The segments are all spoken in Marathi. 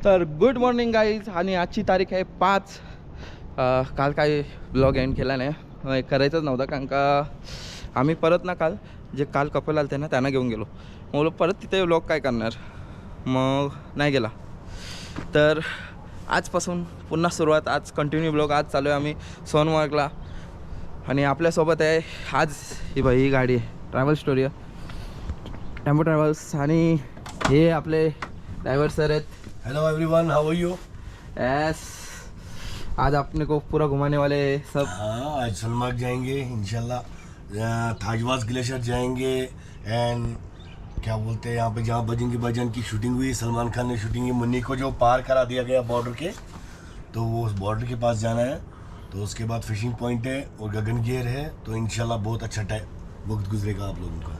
तर गुड मॉर्निंग गाईज. आणि आजची तारीख आहे 5. काल काय ब्लॉग एंड केला नाही, करायचंच नव्हतं, कारण का आम्ही परत ना काल जे काल कपल आले ते ना त्यांना घेऊन गेलो. मग परत तिथे ब्लॉग काय करणार, मग नाही गेला. तर आजपासून पुन्हा सुरुवात, आज कंटिन्यू ब्लॉग. आज चालू आहे आम्ही सोनमार्गला. आणि आपल्यासोबत आहे आज ही गाडी आहे, ट्रॅव्हल स्टोरी आहे, टेम्पो ट्रॅव्हल्स. आणि हे आपले ड्रायव्हर सर आहेत. Hello everyone, how are you? Yes, आज अपने को पूरा घुमाने वाले सब. हाँ, आज सोनमार्ग जाएंगे इंशाल्लाह, थाजवास ग्लेशियर जाएंगे. एंड क्या बोलते हैं यहाँ पे जहाँ बजरंगी भाईजान की शूटिंग हुई, सलमान खान ने शूटिंग की, मुन्नी को जो पार करा दिया गया बॉर्डर के, तो वो उस बॉर्डर के पास जाना है. तो उसके बाद फिशिंग पॉइंट है और गगनगेर है. तो इंशाल्लाह बहुत अच्छा टाइम वक्त गुजरेगा आप लोगों का.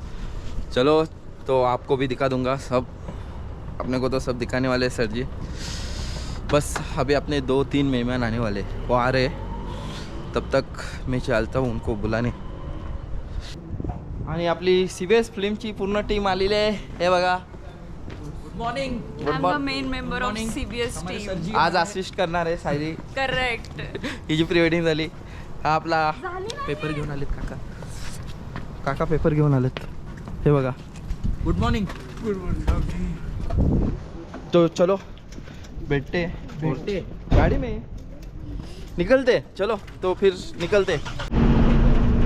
चलो, तो आपको भी दिखा दूंगा सब. अपने को तो सब दिखाने वाले सर जी. बस अभी अपने 2-3 मेहमान आने वाले, वो आ रहे, तब तक मैं चलता हूँ उनको बुलाने. आणि आपली CBS फिल्मची पूर्ण टीम आलेली आहे. हे बघा, good morning. I'm the main member of CBS team. आज असिस्ट करणार आहे सायली. Correct. ही जी प्री वेडिंग झाली. हा आपला पेपर घेऊन आलेत काका पेपर घेऊन आलेत. हे बघा, गुड मॉर्निंग. तो चलो बैठते गाड़ी में, निकलते. चलो तो फिर निकलते.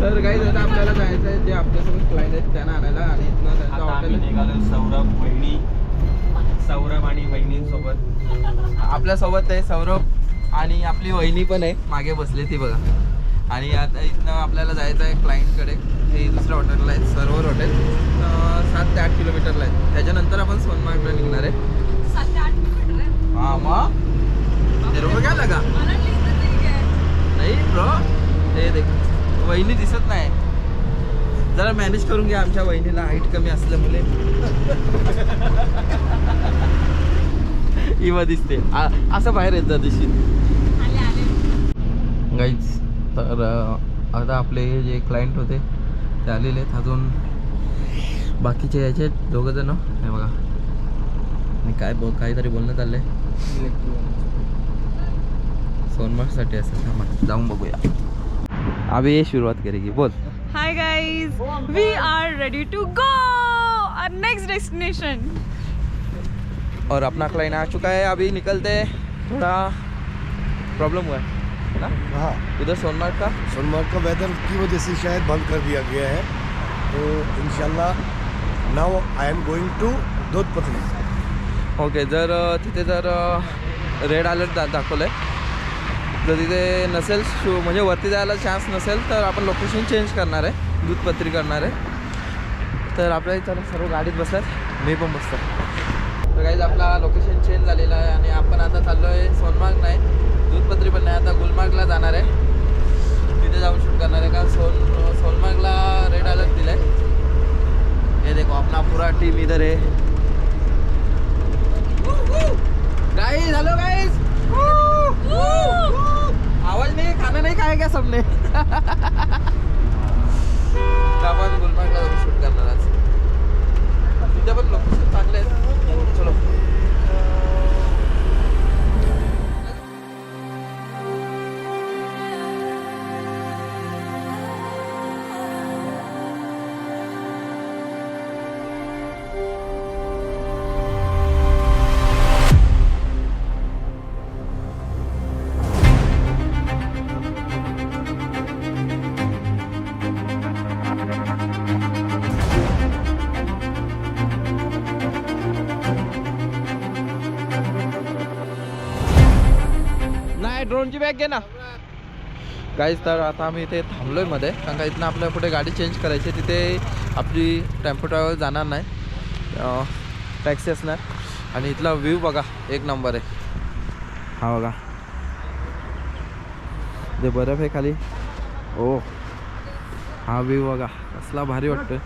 तर काही आता आपल्याला जायचं आहे, जे आपल्यासोबत क्लायंट आहेत त्यांना आणायला. आणि इथनं त्यांचं हॉटेल निघालो सौरभ आणि वहिनींसोबत. आपल्यासोबत आहे सौरभ आणि आपली वहिनी पण आहे, मागे बसले ती बघा. आणि आता इथनं आपल्याला जायचं आहे क्लायंटकडे. हे दुसऱ्या हॉटेलला आहे, सरोवर हॉटेल. 7 ते 8 किलोमीटरला आहे. त्याच्यानंतर आपण सोनमार्गला निघणार आहे. 7 ते 8 किलोमीटर आहे. हाँ माँ, तेरे को क्या लगा? मला लिहिलं नाही आहे. नहीं ब्रो, हे देख, वहिनी दिसत नाही. जरा मॅनेज करून घ्या, आमच्या वहिनीला हाईट कमी असल्यामुळे इवा दिसते. असं बाहेर येत दिशी आले. गाईज. तर आता आपले जे क्लायंट होते ते आलेले आहेत. अजून बाकीचे यायचे दोघं जण. हे बघा, आणि काहीतरी बोलणं चाललंय सोनमार्गसाठी. असं थांबा, जाऊन बघूया. अभी ये शुरुआत करेगी, बोल. Hi guys, we are ready to go our next destination. और अपना क्लाइंट आ चुका है, अभी निकलते हैं. थोड़ा प्रॉब्लम हुआ है ना हाँ, उधर सोनमार्ग सोनमार्ग का वेदर की वजह से शायद बंद कर दिया गया है. तो इंशाल्लाह now I am going to Doodhpathri. Okay. जर तिथे जर रेड अलर्ट दाखवलं आहे, जर तिथे नसेल म्हणजे वरती जायला चान्स नसेल तर आपण लोकेशन चेंज करणार आहे, दूधपत्री करणार आहे. तर आपल्या इथं सर्व गाडीत बसतात, मी पण बसतो. तर काहीच आपला लोकेशन चेंज झालेला आहे आणि आपण आता चाललो आहे सोनमार्ग नाही, दूधपत्री पण नाही, आता गुलमार्गला जाणार आहे. तिथे जाऊन शूट करणार आहे. का सोनमार्गला रेड अलर्ट दिला आहे. हे देखो अपना पूरा टीम इधर है. Guys, hello guys. आवाज नहीं, खाना नहीं खाया क्या सबने? आपण गुलमार्गला जाऊन शूट करणार आज. तिथे पण लोकेशन चांगले आहेत. चलो. ड्रोनची बॅग घे ना. काहीच. तर आता आम्ही इथे थांबलोय मध्ये, कारण का इथनं आपल्या पुढे गाडी चेंज करायची. तिथे आपली टेम्पो ट्रॅव्हल जाणार नाही, टॅक्सी असणार. आणि इथला व्ह्यू बघा, एक नंबर आहे. हा बघा, ते बर्फ आहे खाली. ओ, हा व्ह्यू बघा कसला भारी वाटतोय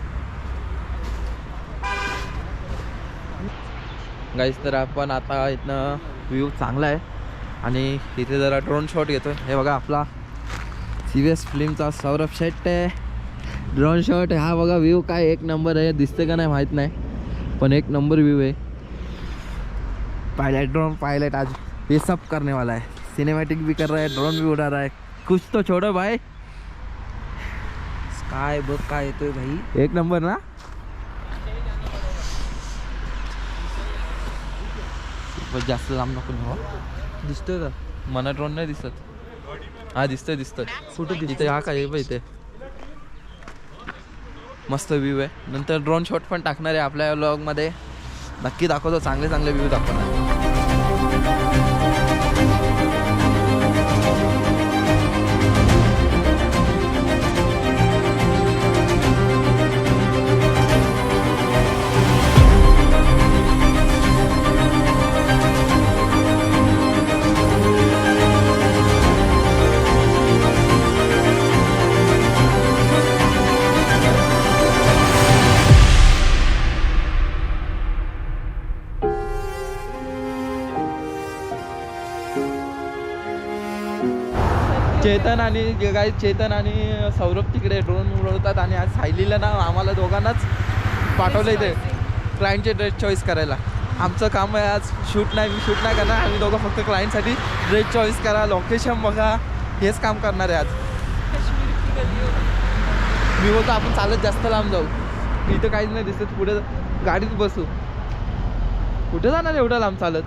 गाईस. तर आपण आता इथनं व्ह्यू चांगला आहे आणि इथे जरा ड्रोन शॉट घेतो. हे बघा, आपला CBS फिल्मचा सौरभ शेट्टी आहे. ड्रोन शॉट हा बघा, व्ह्यू काय एक नंबर आहे. दिसते का नाही माहीत नाही, पण एक नंबर व्ह्यू आहे. ड्रोन पायलट आज ये सब करने वाला है, सिनेमैटिक भी कर रहा है, ड्रोन भी उड़ा रहा है. कुछ तो छोड़ो भाई. काय बघ काय येतोय भाई. एक नंबर ना. खूपच जास्त लांब नको नेऊ. दिसतोय का? मला ड्रोन नाही दिसत. हा दिसतोय दिसतोय. कुठं इथे हा काय बघ इथे मस्त व्ह्यू आहे. नंतर ड्रोन शॉट पण टाकणार आहे आपल्या व्लॉगमध्ये. नक्की दाखवतो, चांगले चांगले व्ह्यू दाखवणार. चेतन आणि सौरभ तिकडे ड्रोन उडवतात आणि आज सायलीला ना आम्हाला दोघांनाच पाठवलं इथे क्लायंटचे ड्रेस चॉईस करायला. आमचं काम आहे आज शूट नाही करणार. आम्ही दोघं फक्त क्लायंटसाठी ड्रेस चॉईस करा, लोकेशन बघा, हेच काम करणार आहे आज. मी बोलतो आपण चालत जास्त लांब जाऊ. इथं काहीच नाही दिसत, पुढे गाडीत बसू. कुठे जाणार एवढं लांब चालत.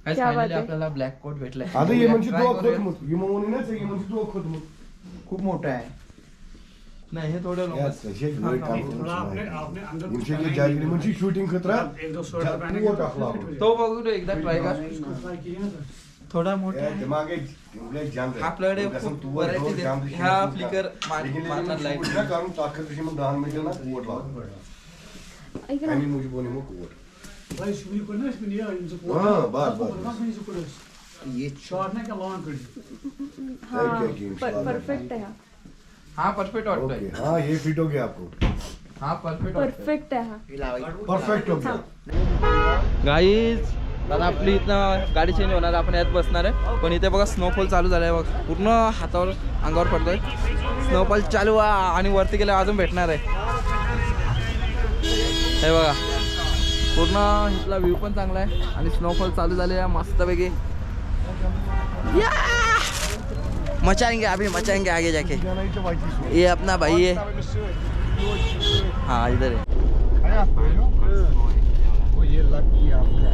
क्या बात आहे. आपल्याला ब्लॅक कोट भेटलाय. आता ये म्हणजे तो खोदमुत विमानी नाही ये म्हणजे तो खोदमुत खूप मोठा आहे. नाही हे थोडं लोक यस शेख ग्रेट काम इनसे की जागरी म्हणजे शूटिंग खतरा वो टाकला तो बघू दे एकदा ट्राय कर. थोडा मोठा दिमागे ब्लॅक जान रे आपल्याकडे खूप व्हरायटी ह्या फ्लिकर मारणार लाईट ना कारण ताकद दिशी मग 10 मिनिट ना कोट लाव ऐक ना. आणि मुझे बोने मग coat Vai subir com nós, menino, eles o हाँ, बात. ये शॉट नाही का लॉन करी. हा परफेक्ट आहे हा. हा परफेक्ट वाटतोय. ओके हाँ ये फिट हो गया आपको. हा परफेक्ट वाटतोय. परफेक्ट आहे हा. परफेक्ट हो गया. गाईज आता आपली इथनं गाडी चेंज होणार, आपण यात बसणार आहे. पण इथे बघा स्नोफॉल चालू झालाय बघ. पूर्ण हातावर अंगावर पडतोय. स्नोफॉल चालू आहे आणि वरती गेल्यावर अजून भेटणार आहे. हे बघा पूर्ण इथला व्ह्यू पण चांगला आहे आणि स्नोफॉल चालू झाले आहे मस्तपैकी. मचाएंगे अभी, मचाएंगे आगे जाके. ये अपना भाई है. हाँ इधर है. ये लकी आपका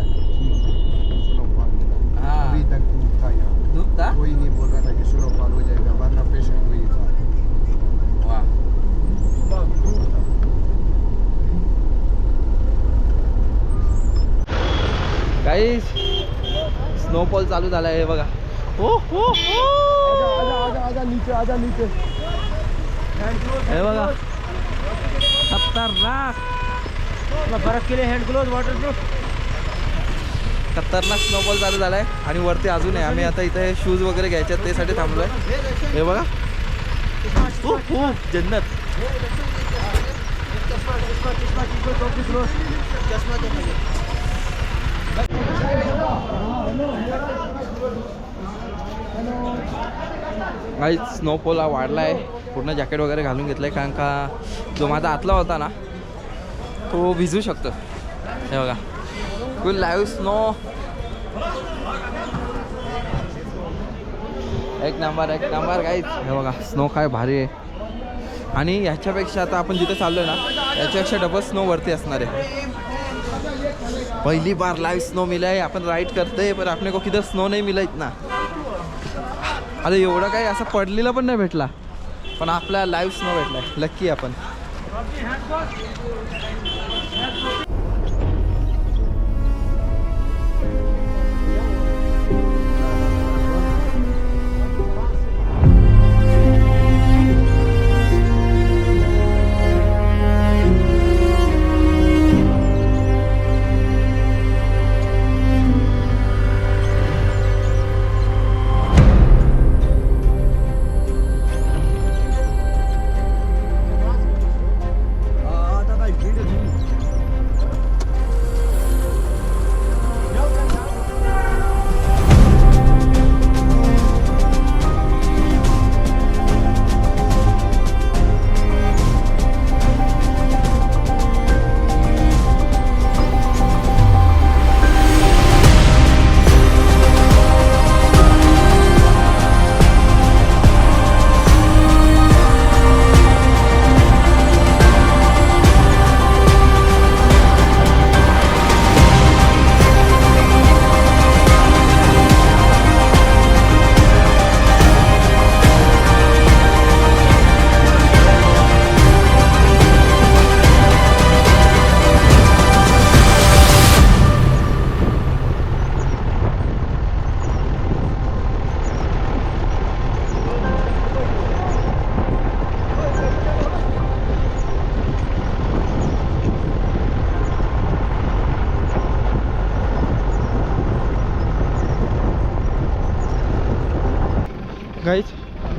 हाँ अभी तक धूप था यहाँ. धूप था. कोई नहीं बोल रहा था कि स्नोफॉल हो जाएगा वरना पेशेंट हुई था. वाह धूप था. गाईस स्नोफॉल चालू झाला आहे बघा. हो हो आजा नीचे. हे बघा खतरनाक. बर्फ के लिए हैंड ग्लोव्स वाटरप्रूफ. खतरनाक स्नोफॉल चालू झालाय आणि वरती अजून आहे. आम्ही आता इथे शूज वगैरे घ्यायचे ते साठी थांबलोय. हे बघा जन्नत. काही स्नोफॉल वाढला आहे. पूर्ण जॅकेट वगैरे घालून घेतलंय कारण का जो माझा आतला होता ना तो भिजू शकतो. हे बघा फुल लाईव्ह स्नो. एक नंबर गाईज. हे बघा स्नो काय भारी आहे. आणि ह्याच्यापेक्षा आता आपण जिथे चाललोय ना याच्यापेक्षा डबल स्नो वरती असणार आहे. पहली बार लाइव स्नो मिला है. अपन राइड करते हैं पर अपने को किधर स्नो नहीं मिला इतना. अरे एवढा काही असं पडलेला पण नाही भेटला पण आपला लाईव्ह स्नो भेटलाय. लक्की आपण.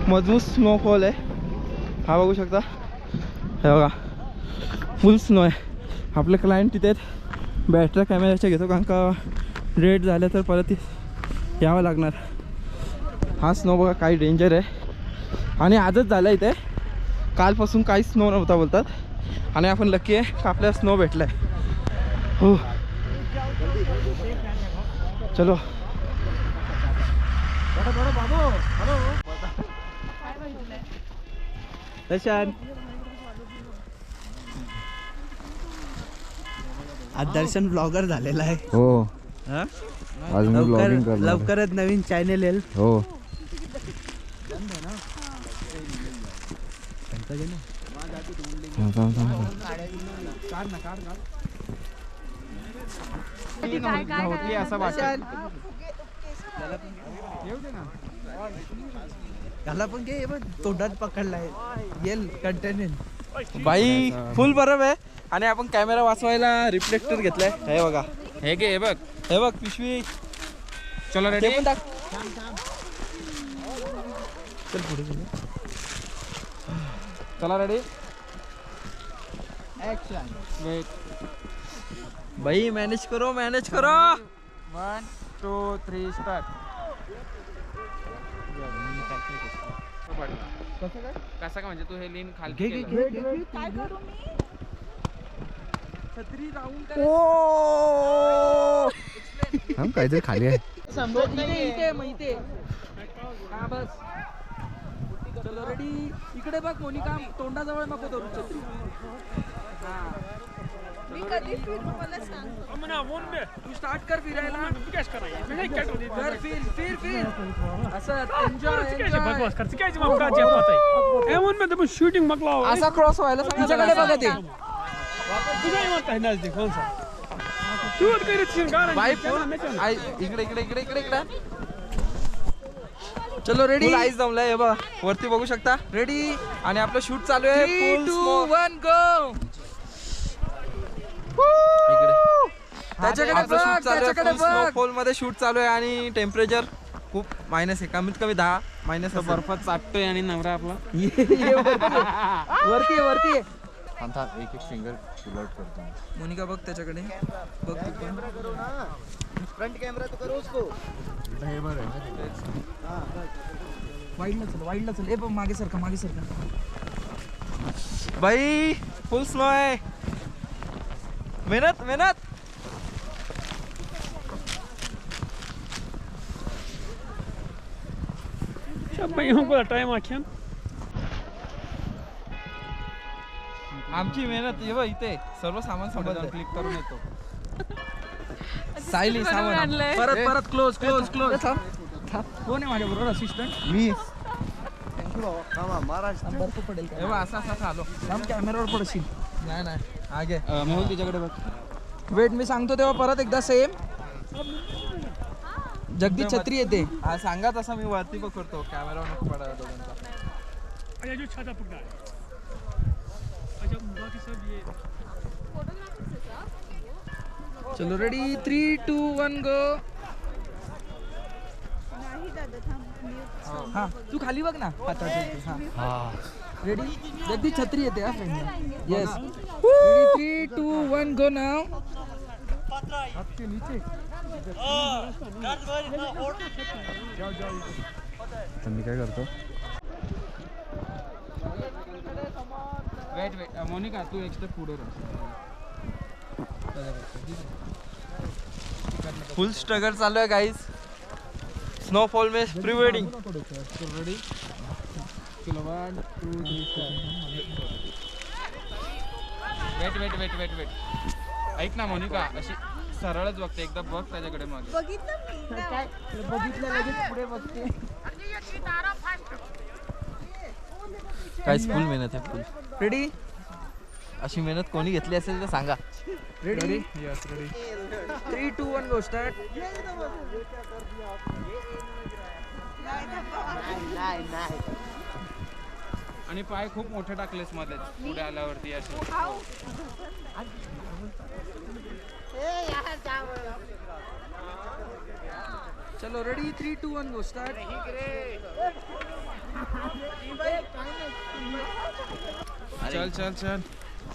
मजबूत स्नोफॉल आहे हा बघू शकता. हे बघा फुल स्नो आहे. आपले क्लायंट तिथे बॅटऱ्या कॅमेऱ्याच्या घेतो कारण का रेड झाल्या तर परत यावं लागणार. हा स्नो बघा काही डेंजर आहे आणि आजच झाला इथे. कालपासून काहीच स्नो नव्हता बोलतात आणि आपण लकी आहे का आपल्याला स्नो भेटला आहे. हो चलो आज दर्शन ब्लॉगर झालेला आहे. हो आज मी ब्लॉगिंग करणार. लवकरच नवीन चॅनल येईल. हो असं वाटतं. त्याला पण घे बघ तोंडात पकडलाय येईल कंटेन. बाई फुल बरफ आहे आणि आपण कॅमेरा वाचवायला रिफ्लेक्टर घेतलाय. हे बघा हे घे हे बघ. हे बघ पिशवी. चलो ते रेडी. पण टाक. चल पुढे चला रेडी. भाई मॅनेज करो मॅनेज करो. 1 2 3 स्टार्ट. कसं काय म्हणजे तू हे लीन खाली केलं. हम काहीतरी खाली आहे. रेडी इकडे बघ मोनिका तोंडाजवळ नको धरू छत्री. तू स्टार्ट कर फिरायला. फिर असं शूटिंग मग असा क्रॉस व्हायला तुझ्याकडे बघा ते. बाई फुल इकडे इकडे इकडे इकडे इकडे. चलो रेडी. आईस जमलाय हे बघा वरती बघू शकता. रेडी आणि आपलं शूट चालू आहे. 3 2 1 गो. त्याच्याकडे आपलं बघ शूट चालू त्याच्याकडे आहे. बघ. स्नोफॉल मध्ये शूट चालू आहे आणि टेम्परेचर खूप मायनस आहे. कमीत कमी 10 मायनस बर्फात चाटतोय आणि नवरा आपला. वरती वरती एक एक फिंगर उलट करतो. मोनिका बघ त्याच्याकडे बघ तू पण. वाईडला चल ए बघ मागे सरका मागे सरका. बाई फुल स्नो आहे. मेहनत मेहनत. टाइम आख्यान आमची मेहनत ये बघ इथे सर्व सामान सांभाळून क्लिक करून येतो. सायली सामान आणलंय. परत परत क्लोज क्लोज क्लोज. कोण आहे माझ्या बरोबर असिस्टंट. मी बर्फ पडेल हे बघ असं असं आलो. कॅमेरावर पडशील. नाही नाही आगे मेहुल तिच्याकडे बघ. वेट मी सांगतो तेव्हा परत एकदा सेम. जगदीश छत्री येते. हा सांगा तसा मी वरती पकडतो. कॅमेरावर नको पडायला दोघांचा. जो छाता पकड़ा है. अच्छा बाकी सब ये चलो रेडी 3 2 1 गो. हा तू खाली बघ ना. रेडी जगदीश छत्री येते हा फ्रेंड. येस रेडी 3 2 1 गो नाव. तर मी काय करतो. वेट वेट मोनिका तू एक स्टेप पुढे राहा. फुल स्ट्रगल चालू आहे गाइस. स्नोफॉल में प्री वेडिंग. रेडी. चलो 1 2 3 wait wait wait wait wait. ऐक ना मोनिका अशी सरळच बघते एकदा बघ त्याच्याकडे मग. बघितलं लगेच पुढे बघते. गाइस फुल मेहनत आहे फुल. रेडी अशी मेहनत कोणी घेतली असेल तर सांगा. Ready yes ready. 3 2 1 गो स्टार्ट. आणि पाय खूप मोठे टाकलेस मध्ये पुढे आल्यावरती असे. चलो रेडी 3 2 1 गो स्टार्ट. चल चल चल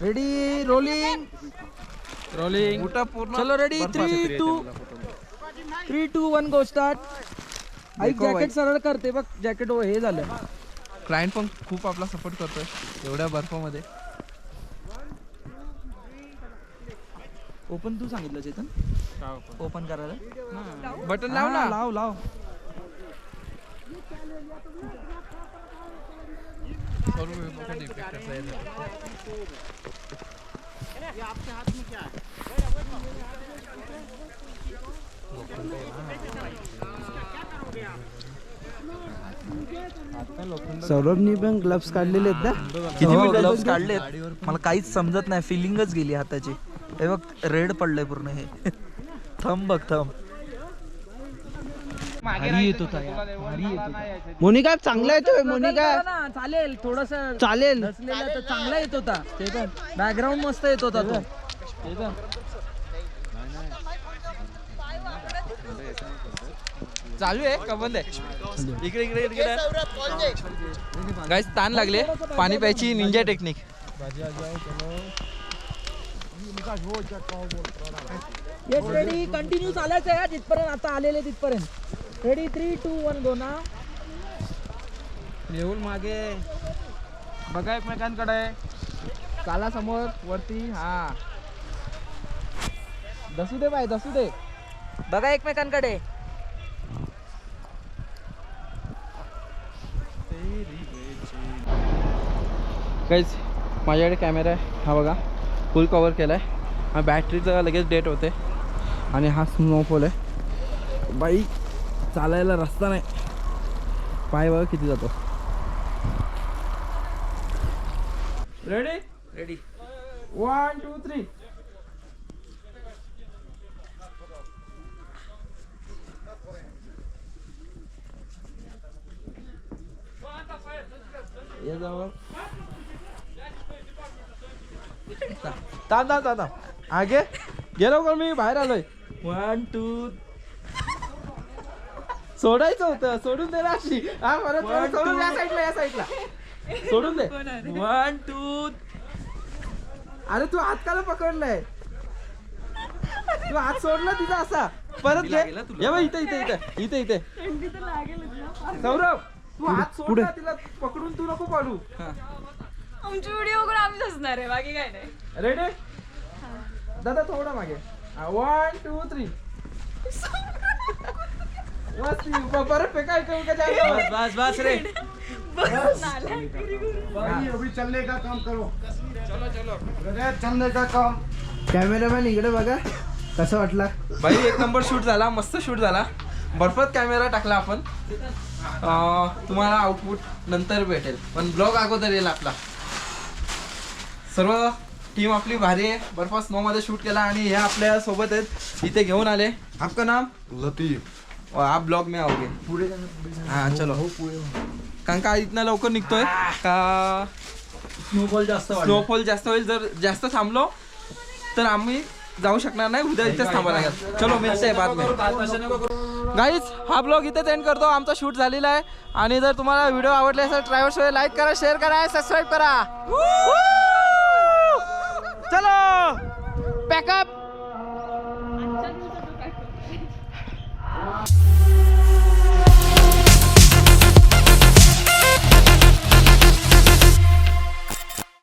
रेडी रोलिंग रोलिंग चलो रेडी 3 2 1 गो स्टार्ट. ऐक जॅकेट सरळ करते बघ, जॅकेट हे झालं. क्लायंट पण खूप आपला सपोर्ट करतोय एवढ्या बर्फामध्ये. ओपन तू सांगितलं चेतन ओपन करायला. बटन लाव ना. लाव लाव. सौरभनी पण ग्लव्स काढलेले आहेत ना. किती ग्लव्स काढलेत मला काहीच समजत नाही. फिलिंगच गेली हाताची. हे बघ रेड पडलंय पूर्ण हे. थंब बघ थंब. भारी येत होता यार, भारी येत होता. मोनिका चांगला येतोय. मोनिका चालेल थोडस चालेल. नसलेला तर चांगला येत होता. बॅकग्राऊंड मस्त येत होता तो. चालू आहे का बंद आहे? इकडे इकडे इकडे गाईस ताण लागले. पाणी प्यायची Ninja technique. Yes ready continue चालायचं आहे जिथपर्यंत आता आलेले तिथपर्यंत. रेडी 3 2 1 गो ना. नेऊन मागे बघा एकमेकांकडे. चाला समोर वरती. हा दसू दे बाय दसू दे. बघा एकमेकांकडे. काहीच माझ्याकडे कॅमेरा आहे हा बघा. फुल कवर केला आहे. हा बॅटरीचं लगेच डेट होते. आणि हा स्नोफॉल आहे बाई. चालायला रस्ता नाही. पाय बघा किती जातो. Ready ready 1 2 3. ये जाऊ. थांब थांब थांब थांब. आगे गेलो का मी बाहेर आलोय. 1 2. सोडायचं होतं सोडून दे ना अशी. हा परत परत सोडून या साईडला या साईडला सोडून दे. 1 2. अरे तू हात काला पकडलाय. तू हात सोडला तिचा असा. परत घे. ये बाई इथे इथे इथे इथे इथे. सौरभ तू हात सोड ना तिला पकडून. तू नको पाडू. आमची व्हिडिओ करून आम्ही हसणार आहे बाकी काय नाही. रेडी दादा थोडा मागे. 1 2 3. परत फेका बस बस रे. अभी चलने का काम करो. चलो चलने का काम. कॅमेरामॅन इकडे बघा कसं वाटला. भाई एक नंबर शूट झाला. मस्त शूट झाला. बर्फात कॅमेरा टाकला आपण. तुम्हाला आउटपुट नंतर भेटेल पण ब्लॉग अगोदर येईल आपला. सर्व टीम आपली भारी आहे. बर्फात स्नो मध्ये शूट केला आणि हे आपल्या सोबत आहेत. इथे घेऊन आले. आपका नाम लतीफ. और आप ब्लॉग में आओगे पूरे. हाँ चलो कारण का इतना लवकर निघतोय का स्नोफॉल जास्त होईल. जर जास्त थांबलो तर आम्ही जाऊ शकणार नाही. उद्या इथेच थांबावं लागेल. चलो मिळते बाद में. गाईज हा ब्लॉग इथेच एंड करतो. आमचा शूट झालेला आहे. आणि जर तुम्हाला व्हिडिओ आवडले असेल ट्रॅव्हल्स शो लाईक करा शेअर करा सबस्क्राईब करा. चलो पॅकअप.